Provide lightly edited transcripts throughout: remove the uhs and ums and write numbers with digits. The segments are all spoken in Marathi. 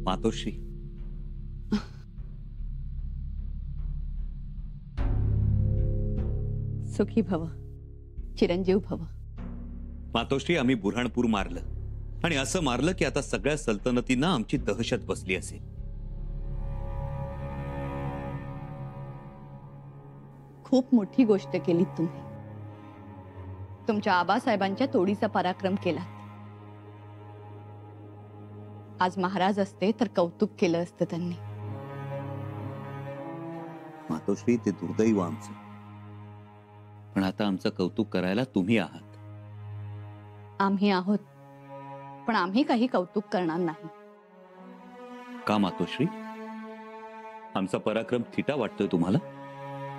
मातोश्री, सुखी भव, चिरंजीव भव. मातोश्री, आम्ही बुऱ्हाणपूर मारलं आणि असं मारलं की आता सगळ्या सल्तनतींना आमची दहशत बसली असेल. खूप मोठी गोष्ट केली तुम्ही. तुमच्या आबासाहेबांच्या तोडीचा पराक्रम केलात. आज महाराज असते तर कौतुक केलं असतं त्यांनी. मातोश्री, ते दुर्दैव आमचं, पण आता आमचं कौतुक करायला तुम्ही आहात. आम्ही आहोत, पण आम्ही काही कौतुक करणार नाही. का मातोश्री? आमचा पराक्रम थिटा वाटतोय तुम्हाला?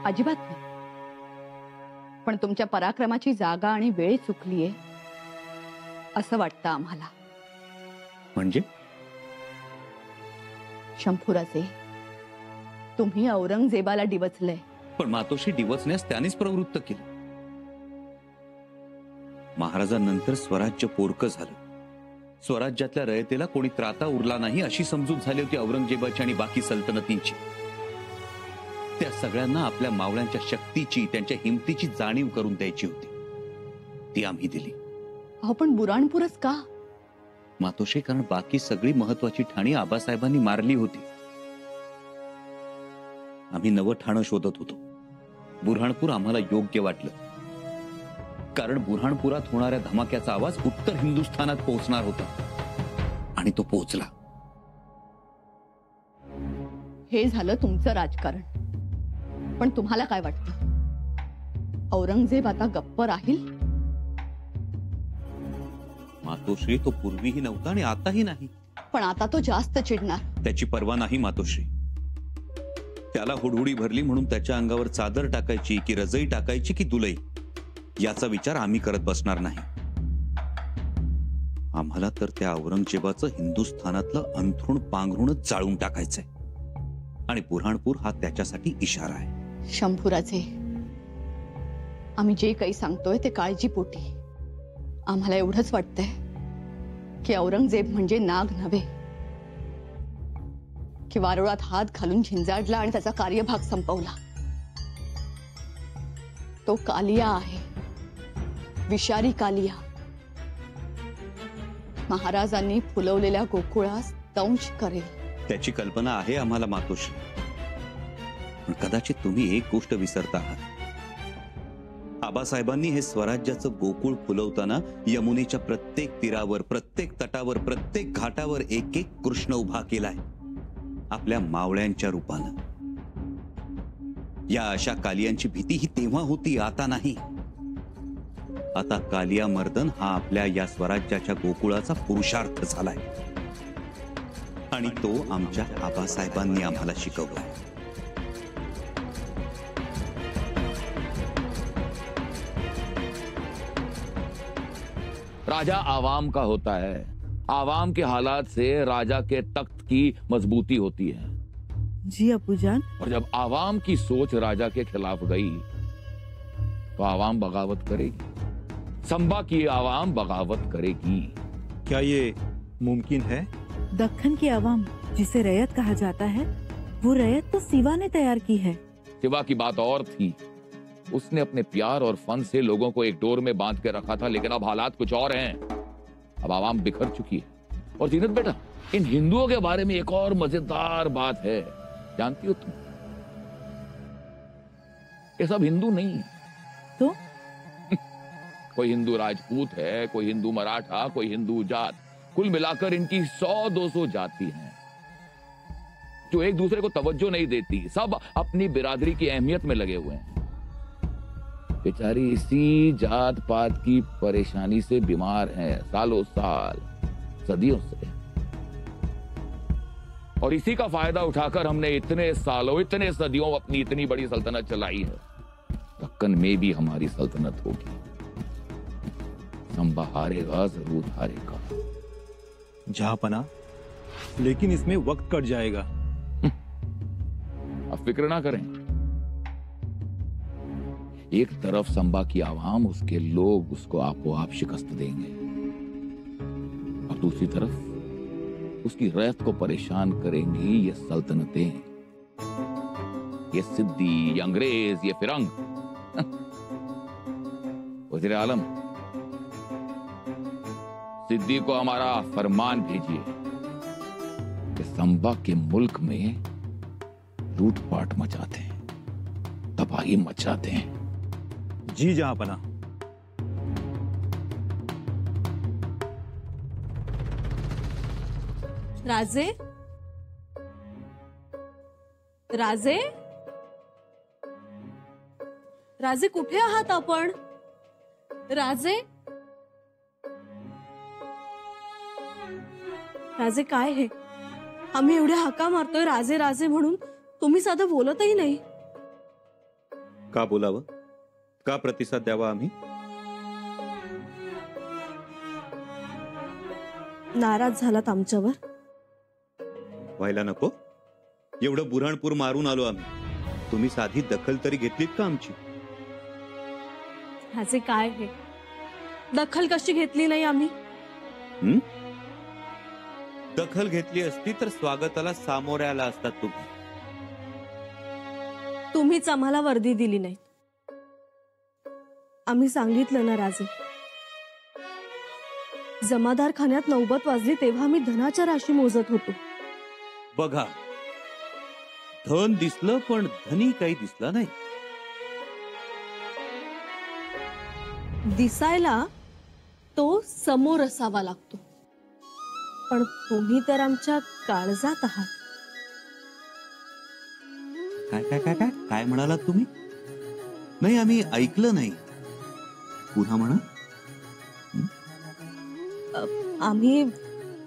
अजिबात नाही. पण तुमच्या पराक्रमाची जागा आणि वेळ चुकलीये असं वाटतं आम्हाला. म्हणजे? शंभूराजे, तुम्ही औरंगजेबाला डिवचलंय. पण मातोश्री, डिवचण्यास त्यानेच प्रवृत्त केलं. महाराजांनंतर स्वराज्य पोरकं झालं. स्वराज्यातल्या रयतेला कोणी त्राता उरला नाही अशी समजूत झाली होती औरंगजेबाची आणि बाकी सल्तनतींची. त्या सगळ्यांना आपल्या मावळ्यांच्या शक्तीची, त्यांच्या हिमतीची जाणीव करून द्यायची होती. ती आम्ही दिली. अहो, पण बुऱ्हाणपूरच का? मातोश्री, कारण बाकी सगळी महत्वाची ठाणी आबासाहेबांनी मारली होती. आम्ही नवं ठाणं शोधत होतो. बुऱ्हाणपूर आम्हाला योग्य वाटलं, कारण बुऱ्हाणपुरात होणाऱ्या धमाक्याचा आवाज उत्तर हिंदुस्थानात पोहोचणार होता आणि तो पोहोचला. हे झालं तुमचं राजकारण. पण तुम्हाला काय वाटतं, औरंगजेब आता गप्प राहील? मातोश्री, तो पूर्वीही नव्हता आणि आताही नाही. पण आता तो जास्त चिडणार. त्याची पर्वा नाही मातोश्री. त्याला हुडहुडी भरली म्हणून त्याच्या अंगावर चादर टाकायची की रजई टाकायची की दुलई, याचा विचार आम्ही करत बसणार नाही. आम्हाला तर त्या औरंगजेबाचं हिंदुस्थानातलं अंथरुण पांघरूणच जाळून टाकायचंय आणि बुऱ्हाणपूर हा त्याच्यासाठी इशारा आहे. शंभूराजे, आम्ही जे काही सांगतोय ते काळजीपोटी. आम्हाला एवढंच वाटतंय की औरंगजेब म्हणजे नाग नव्हे, की वारुळात हात घालून झिंजाडला आणि त्याचा कार्यभाग संपवला. तो कालिया आहे, विषारी कालिया. महाराजांनी फुलवलेल्या गोकुळास दंश करेल. त्याची कल्पना आहे आम्हाला मातोश्री, पण कदाचित तुम्ही एक गोष्ट विसरता आहात. आबासाहेबांनी हे स्वराज्याचं गोकुळ फुलवताना यमुनेच्या प्रत्येक तीरावर, प्रत्येक तटावर, प्रत्येक घाटावर एक एक कृष्ण उभा केलाय आपल्या मावळ्यांच्या रूपानं. या अशा कालियांची भीती ही तेव्हा होती, आता नाही. आता कालिया मर्दन हा आपल्या या स्वराज्याच्या गोकुळाचा पुरुषार्थ झालाय आणि तो आमच्या आबासाहेबांनी आम्हाला शिकवलाय. राजा आवाम का होता है, आवाम के हालात से राजा के तख्त की मजबूती होती है. जी अब्बूजान. और जब आवाम की सोच राजा के खिलाफ गई तो आवाम बगावत करेगी. संबा की आवाम बगावत करेगी. क्या ये मुमकिन है? दक्खन की आवाम, जिसे रैयत कहा जाता है, वो रैयत तो सिवा ने तैयार की है. सिवा की बात और थी. उसने अपने प्यार और फन से लोगों को एक डोर में बांध के रखा था, लेकिन अब हालात कुछ और हैं. अब आवाम बिखर चुकी है. और जीनत बेटा, इन हिंदुओं के बारे में एक और मजेदार बात है, जानती हो तुम? ये सब हिंदू नहीं है. तो कोई हिंदू राजपूत है, कोई हिंदू मराठा, कोई हिंदू जाट. कुल मिलाकर इनकी 100-200 जाति हैं जो एक दूसरे को तवज्जो नहीं देती. सब अपनी बिरादरी की अहमियत में लगे हुए हैं. बेचारी इसी जात पात की परेशानी से बीमार हैं सालों साल, सदियों से. और इसी का फायदा उठाकर हमने इतने सालों, इतने सदियों अपनी इतनी बड़ी सल्तनत चलाई है. दक्कन में भी हमारी सल्तनत होगी. संबा हारेगा, जरूर हारेगा. जहांपना, लेकिन इसमें वक्त कट जाएगा. अब फिक्र ना करें. एक तरफ संबा की आवाम, उसके लोग उसको आपो आप शिकस्त देंगे, और दूसरी तरफ उसकी रैयत को परेशान करेंगी ये सल्तनतें, ये सिद्दी, ये अंग्रेज, ये फिरंग। वज़ीर आलम, सिद्दी को हमारा फरमान भेजिए कि संबा के मुल्क में लूटपाट मचाते हैं, तबाही मचाते हैं। जी जहांपना। राजे, राजे, राजे कुठे आहात आपण? राजे, राजे काय हे? आम्ही एवढ्या हाका मारतोय राजे राजे म्हणून, तुम्ही साधं बोलतही नाही. का बोलावं? का प्रतिसाद द्यावा आम्ही? नाराज झालात आमच्यावर? व्हायला नको. एवढं बुऱ्हाणपूर मारून आलो आम्ही, तुम्ही साधी दखल तरी घेतलीत का आमची? राजे काय हे? दखल कशी घेतली नाही आम्ही? दखल घेतली असती तर स्वागताला सामोरे आला असतात तुम्ही. तुम्हीच आम्हाला वर्दी दिली नाही. आम्ही सांगितलं ना राजे, जमादार खान्यात नौबत वाजली तेव्हा आम्ही धनाच्या राशी मोजत होतो. बघा, धन दिसलं पण धनी काही दिसला नाही. दिसायला तो समोर असावा लागतो, पण तुम्ही तर आमच्या काळजात आहात. काय काय काय काय काय म्हणालात तुम्ही? नाही, आम्ही ऐकलं नाही. पुन्हा म्हणा.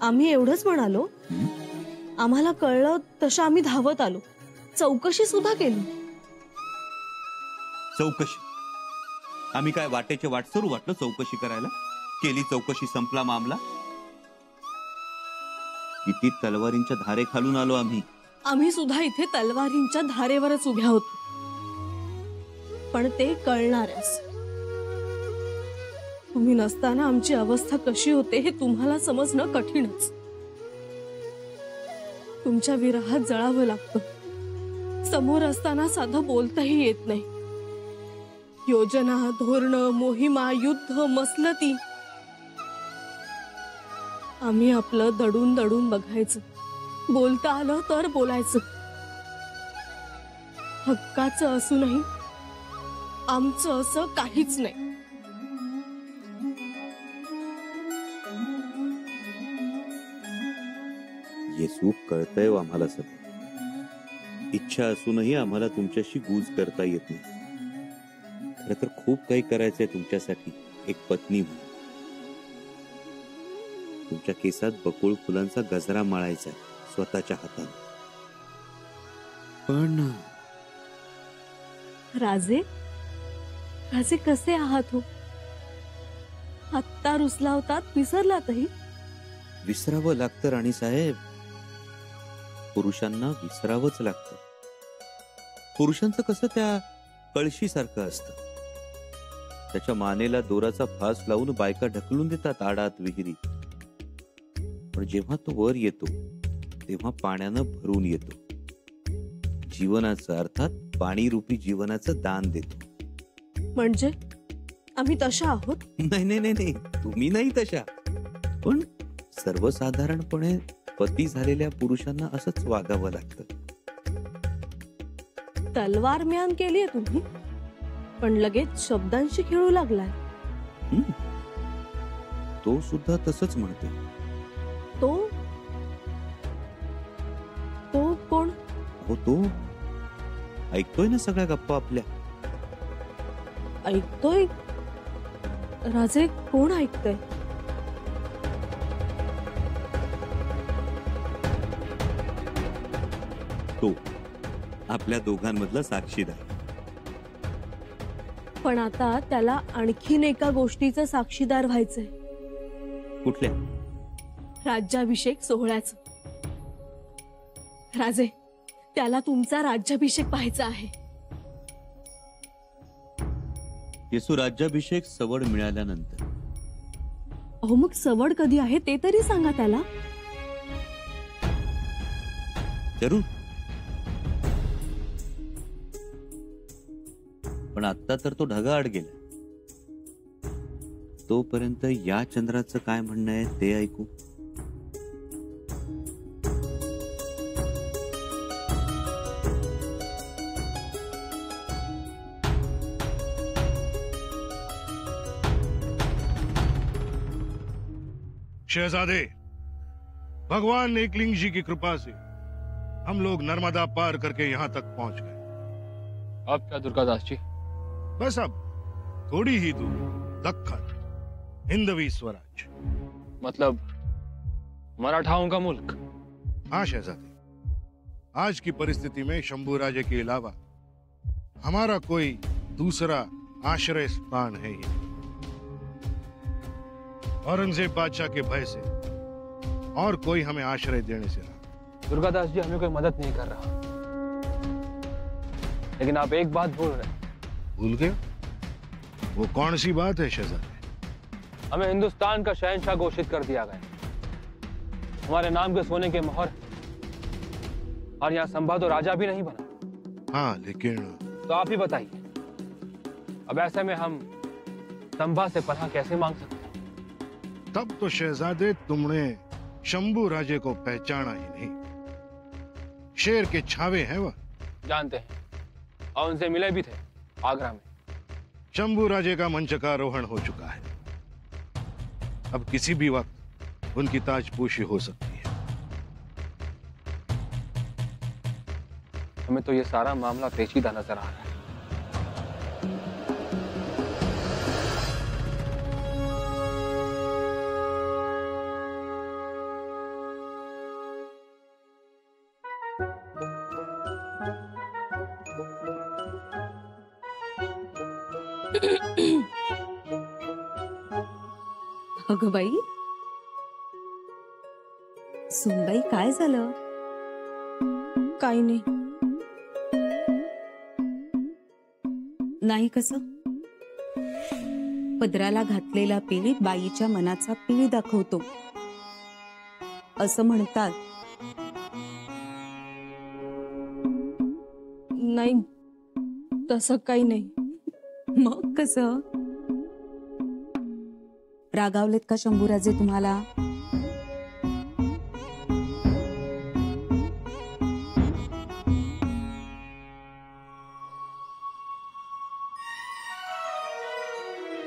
आम्ही एवढंच म्हणालो, आम्हाला कळलं तसं आम्ही धावत आलो, चौकशी सुद्धा केली. चौकशी? आम्ही काय वाटेचे वाटसरू वाटलं चौकशी करायला? केली चौकशी, संपला मामला. किती तलवारींच्या धारे खालून आलो आम्ही. आम्ही सुद्धा इथे तलवारींच्या धारेवरच उभ्या होतो, पण ते कळणारच. तुम्ही नसताना आमची अवस्था कशी होते हे तुम्हाला समजणं कठीणच. तुमच्या विरहात जळावं लागतं. समोर असताना साधं बोलताही येत नाही. योजना, धोरण, मोहिमा, युद्ध, मसलती, आम्ही आपलं दडून दडून बघायचं. बोलता आलं तर बोलायचं. हक्काचं असूनही आमचं असं काहीच नाही. येसू, कळतंय हो आम्हाला सगळं. इच्छा असूनही आम्हाला तुमच्याशी गूज करता येत नाही. खरं तर खूप काही करायचंय तुमच्यासाठी, एक पत्नी म्हणून. तुमच्या केसात बकुळ फुलांचा गजरा माळायचा स्वतःच्या हाताने. पण राजे, राजे कसे आहात हो? आत्ता रुसला होतात, विसरलातही. विसरावं लागतं राणीसाहेब. पुरुषांना विसरावंच लागतं. पुरुषांचं कसं त्या कळशीसारखं असतं. त्याच्या मानेला दोराचा फास लावून बायका ढकलून देतात आडात, विहिरीत. पण जेव्हा तो वर येतो तेव्हा पाण्यानं भरून येतो. जीवनाचं, अर्थात पाणीरूपी जीवनाचं दान देतो. म्हणजे आम्ही तशा आहोत? नाही नाही नाही नाही, तुम्ही नाही तशा. पण सर्वसाधारणपणे पती झालेल्या पुरुषांना असंच वागावं लागतं. तलवार म्यान केलीये तुम्ही, पण लगेच शब्दांशी खेळू लागलाय. तो सुद्धा तसंच म्हणतो. तो तो कोण? हो, तो ऐकतोय ना सगळ्या गप्पा आपल्या. ऐकतोय? राजे, कोण ऐकतोय? तो आपल्या दोघांमधला साक्षीदार. पण आता त्याला आणखीन एका गोष्टीचं साक्षीदार व्हायचंय. कुठल्या? राज्याभिषेक सोहळ्याचं. राजे, त्याला तुमचा राज्याभिषेक पाहायचा आहे. येसू, राज्याभिषेक सवड मिळाल्यानंतर. अहो, मग सवड कधी आहे ते तरी सांगा त्याला. जरूर. पण आता तर तो ढगाआड गेला. तोपर्यंत या चंद्राचं काय म्हणणं आहे ते ऐकू. शहजादे, भगवान एकलिंग जी की कृपा से हम लोग नर्मदा पार करके यहाँ तक पहुंच गए. अब क्या दुर्गादास जी? बस अब थोड़ी ही दूर दक्खन, हिंदवी स्वराज. मतलब मराठाओं का मुल्क? हाँ शहजादे, आज की परिस्थिति में शंभू राजे के अलावा हमारा कोई दूसरा आश्रय स्थान है ही. औरंगजेब बादशाह के भय से और कोई हमें आश्रय देने से रहा. दुर्गादास जी हमें कोई मदद नहीं कर रहा, लेकिन आप एक बात भूल रहे. भूल गए? वो कौन सी बात है शहजादे? हमें हिंदुस्तान का शहंशाह घोषित कर दिया गया. हमारे नाम के सोने के मोहर, और यहाँ संभा तो राजा भी नहीं बना. हाँ, लेकिन तो आप ही बताइए, अब ऐसे में हम संभा से पनाह कैसे मांग सकते हैं? तब तो शहजादे तुमने शंभू राजे को पहचाना ही नहीं. शेर के छावे हैं वह. जानते हैं, और उनसे मिले भी थे आगरा में. शंभू राजे का मंचकारोहण हो चुका है. अब किसी भी वक्त उनकी ताजपोशी हो सकती है. हमें तो ये सारा मामला पेचीदा नजर आ रहा है. अगं बाई, सुनबाई काय झालं? काही नाही. नाही कसं? पदराला घातलेला पीळ बाईच्या मनाचा पीळ दाखवतो असं म्हणतात. नाही, तसं काही नाही. मग कसं? रागावलेत का शंभूराजे तुम्हाला?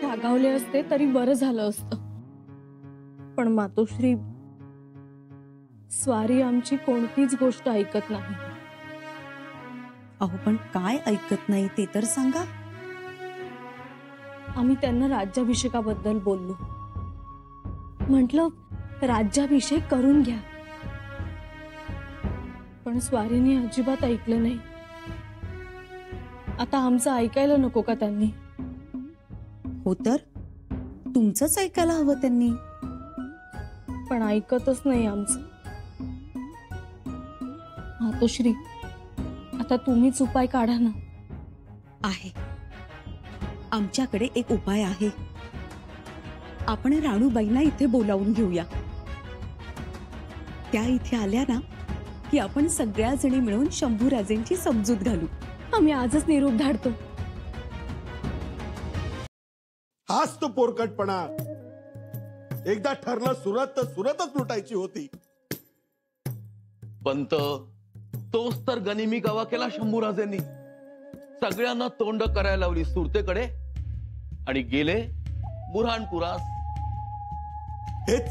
रागावले असते तरी बरं झालं असतं. पण मातोश्री, स्वारी आमची कोणतीच गोष्ट ऐकत नाही. अहो पण काय ऐकत नाही ते तर सांगा. आम्ही त्यांना राज्याभिषेकाबद्दल बोललो. म्हटलं राज्याभिषेक करून घ्या, पण स्वारीने अजिबात ऐकलं नाही. आता आमचं ऐकायला नको का त्यांनी? हो तर तुमचंच ऐकायला हवं त्यांनी. पण ऐकतच नाही आमचं. मातोश्री, आता तुम्हीच उपाय काढा ना. आहे, आमच्याकडे एक उपाय आहे. आपण राणूबाईंना इथे बोलावून घेऊया. त्या इथे आल्या ना की आपण सगळ्या जणी मिळून शंभूराजेंची समजूत घालू. आम्ही आजच निरोप धाडतो. हाच तो पोरकटपणा. एकदा ठरलं सुरत तर सुरतच लुटायची होती. पंत, तोच तर गनिमी गावा केला शंभूराजेंनी. सगळ्यांना तोंड करायला लावली सुरतेकडे आणि गेले बुऱ्हाणपुरास. हेच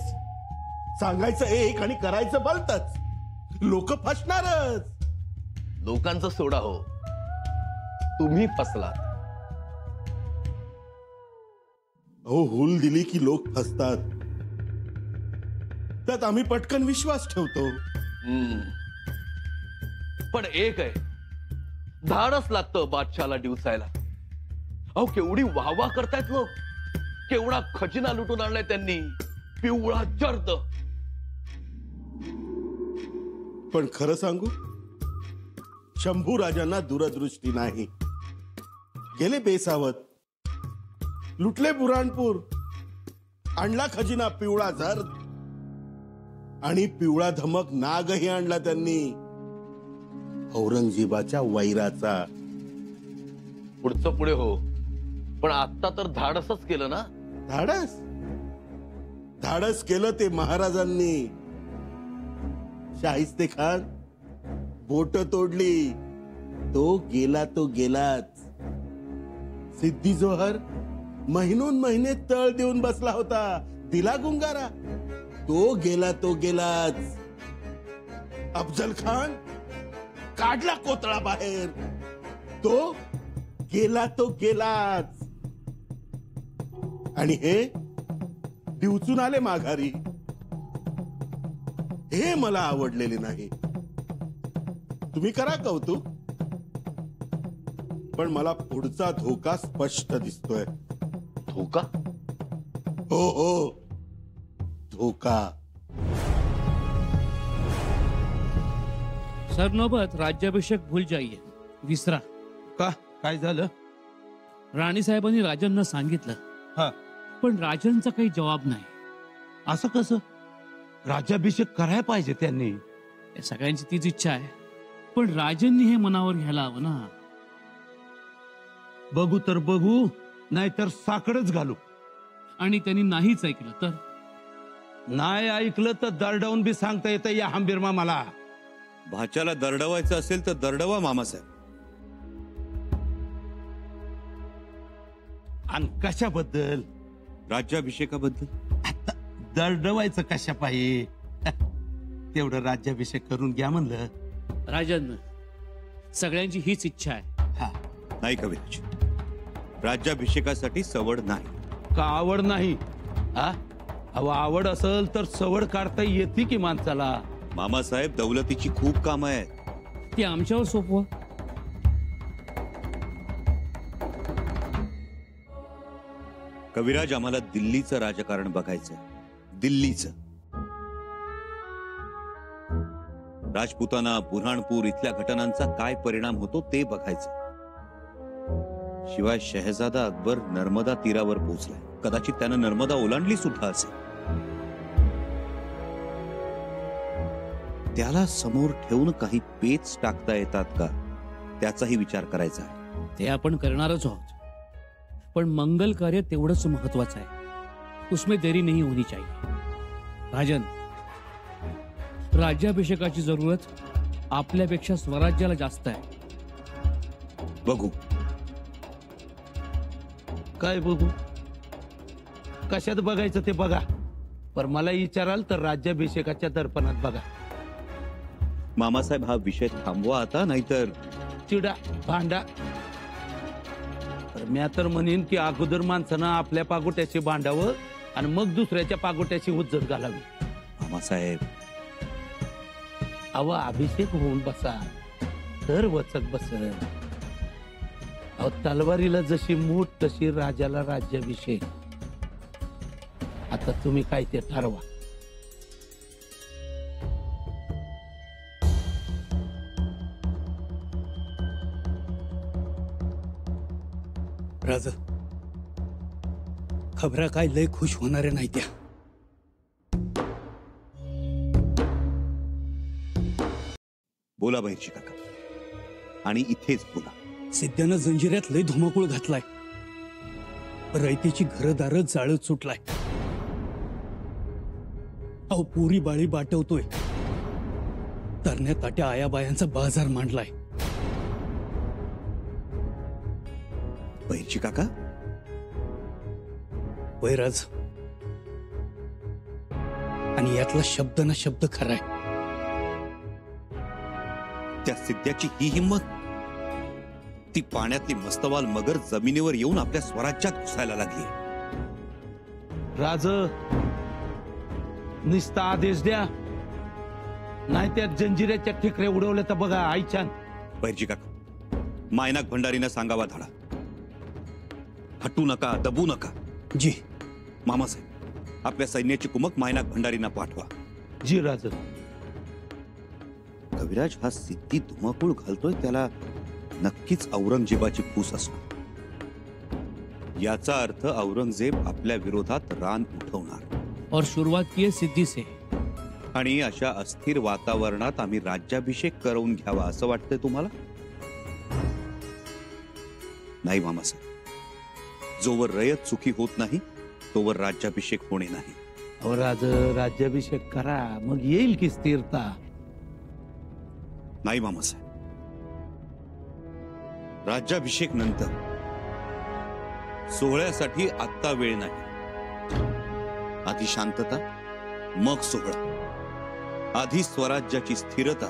सांगायचं एक आणि करायचं भलतच. लोक फसणारच. लोकांचं सोडा हो, तुम्ही फसलात. हो, हुल दिली की लोक फसतात. त्यात आम्ही पटकन विश्वास ठेवतो. पण एक आहे, धाडच लागतं बादशाला डिवसायला. अहो केवढी वाहवा करतायत लोक. केवढा खजिना लुटून आणलाय त्यांनी. पिवळा जर्द. पण खरं सांगू, शंभू राजांना दूरदृष्टी नाही. गेले बेसावत. लुटले बुऱ्हाणपूर, आणला खजिना पिवळा जर्द, आणि पिवळा धमक नागही आणला त्यांनी. औरंगजेबाच्या वैराचा. पुढचं पुढे हो, पण आता तर धाडसच केलं ना. धाडस धाडस केलं ते महाराजांनी. शाहिस्ते खान बोट तोडली, तो गेला तो गेलाच. सिद्धी जोहर महिनोन महिने तळ देऊन बसला होता, दिला गुंगारा, तो गेला तो गेलाच. अफजल खान काढला कोतळा बाहेर, तो गेला तो गेलाच. आणि हे दिवचून आले माघारी. हे मला आवडलेले नाही. तुम्ही करा कौतुक, पण मला पुढचा धोका स्पष्ट दिसतोय. धोका? हो हो, धोका. सरनोबत राज्याभिषेक भूल जाईये, विसरा. का? काय झालं? राणी साहेबांनी राजांना सांगितलं, हा, पण राजांचा काही जवाब नाही. असं कसं? राज्याभिषेक करायला पाहिजे त्यांनी. या सगळ्यांची तीच इच्छा आहे, पण राजांनी हे मनावर घ्यायला हवं ना. बघू तर बघू, नाहीतर साकडच घालू. आणि त्यांनी नाहीच ऐकलं तर? नाही ऐकलं तर दरडावून बी सांगता येतं या हंबीरमा मला. भाच्याला दरडवायचं असेल तर दरडवा मामासाहेब. आणि कशाबद्दल? राज्याभिषेकाबद्दल. दरडवायचं कशा पाहिजे? तेवढं राज्याभिषेक करून घ्या म्हणलं. राजांना सगळ्यांची हीच इच्छा आहे. हा, नाही कविराज, राज्याभिषेकासाठी सवड नाही. का आवड नाही? हा, अहो आवड असेल तर सवड काढता येते की माणसाला. मामासाहेब, दौलतीची खूप कामं आहेत. ती आमच्यावर सोपवा. कविराज, आम्हाला दिल्लीचं राजकारण बघायचं. दिल्लीचं. राजपुताना, बुऱ्हाणपूर इथल्या घटनांचा काय परिणाम होतो ते बघायचं. शिवाय शहजादा अकबर नर्मदा तीरावर पोहोचलाय. कदाचित त्यानं नर्मदा ओलांडली सुद्धा असेल. त्याला समोर ठेवून काही पेच टाकता येतात का, त्याचाही विचार करायचा आहे. ते आपण करणारच आहोत, पण मंगल कार्य तेवढंच महत्वाचं आहे. उसमें देरी नहीं होनी चाहिए. राजन, राज्याभिषेकाची जरूरत आपल्यापेक्षा स्वराज्याला जास्त आहे. बघू. काय बघू? कशात बघायचं ते बघा, पण मला विचाराल तर राज्याभिषेकाच्या दर्पणात बघा. मामासाहेब, हा विषय थांबवा आता, नाहीतर चिडा भांडा. तर मी तर म्हणेन की अगोदर माणसानं आपल्या पागोट्याशी भांडावं आणि मग दुसऱ्याच्या पागोट्याशी उज्जत घालावी. मामासाहेब, अहो अभिषेक होऊन बसा तर वचक बसल. अहो तलवारीला जशी मूठ तशी राजाला राज्याभिषेक. आता तुम्ही काय ते ठरवा. राजा, खबरा काय लय खुश होणाऱ्या नाही त्या. बोला बहिरजी काका, आणि इथेच बोला. सिद्ध्यानं जंजिऱ्यात लय धुमाकूळ घातलाय. रयतेची घरदार जाळत सुटलाय. अहो पुरी बाळी बाटवतोय. तरण्या ताट्या आयाबायांचा बाजार मांडलाय. बहिरजी काका, वैराज, आणि यातला शब्द ना शब्द खराय. त्या सिद्ध्याची ही हिंमत. ती पाण्यातली मस्तवाल मगर जमिनीवर येऊन आपल्या स्वराज्यात घुसायला लागली. राज, निस्ता आदेश द्या, नाही त्या जंजिऱ्याच्या ठिकऱ्या उडवल्या तर बघा आईच्यान. बहिरजी काका, मायनाक भंडारीनं सांगावा धाडा. हटू नका, दबू नका. जी. मामासाहेब, आपल्या सैन्याची कुमक मायनाक भंडारींना पाठवा. जी राज. कविराज, हा सिद्धी धुमाकूळ घालतोय, त्याला नक्कीच औरंगजेबाची फूस असणार. याचा अर्थ औरंगजेब आपल्या विरोधात रान उठवणार. और शुरुआत की है सिद्धी से. आणि अशा अस्थिर वातावरणात आम्ही राज्याभिषेक करून घ्यावा असं वाटतंय तुम्हाला? नाही मामासाहेब, जोवर रयत सुखी होत नाही तोवर राज्याभिषेक होणे नाही. और आज राज्याभिषेक करा, मग येईल की स्थिरता. नाही मामासाहेब, राज्याभिषेक नंतर सोहळ्यासाठी आत्ता वेळ नाही. आधी शांतता, मग सोहळा. आधी स्वराज्याची स्थिरता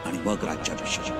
आणि मग राज्याभिषेक.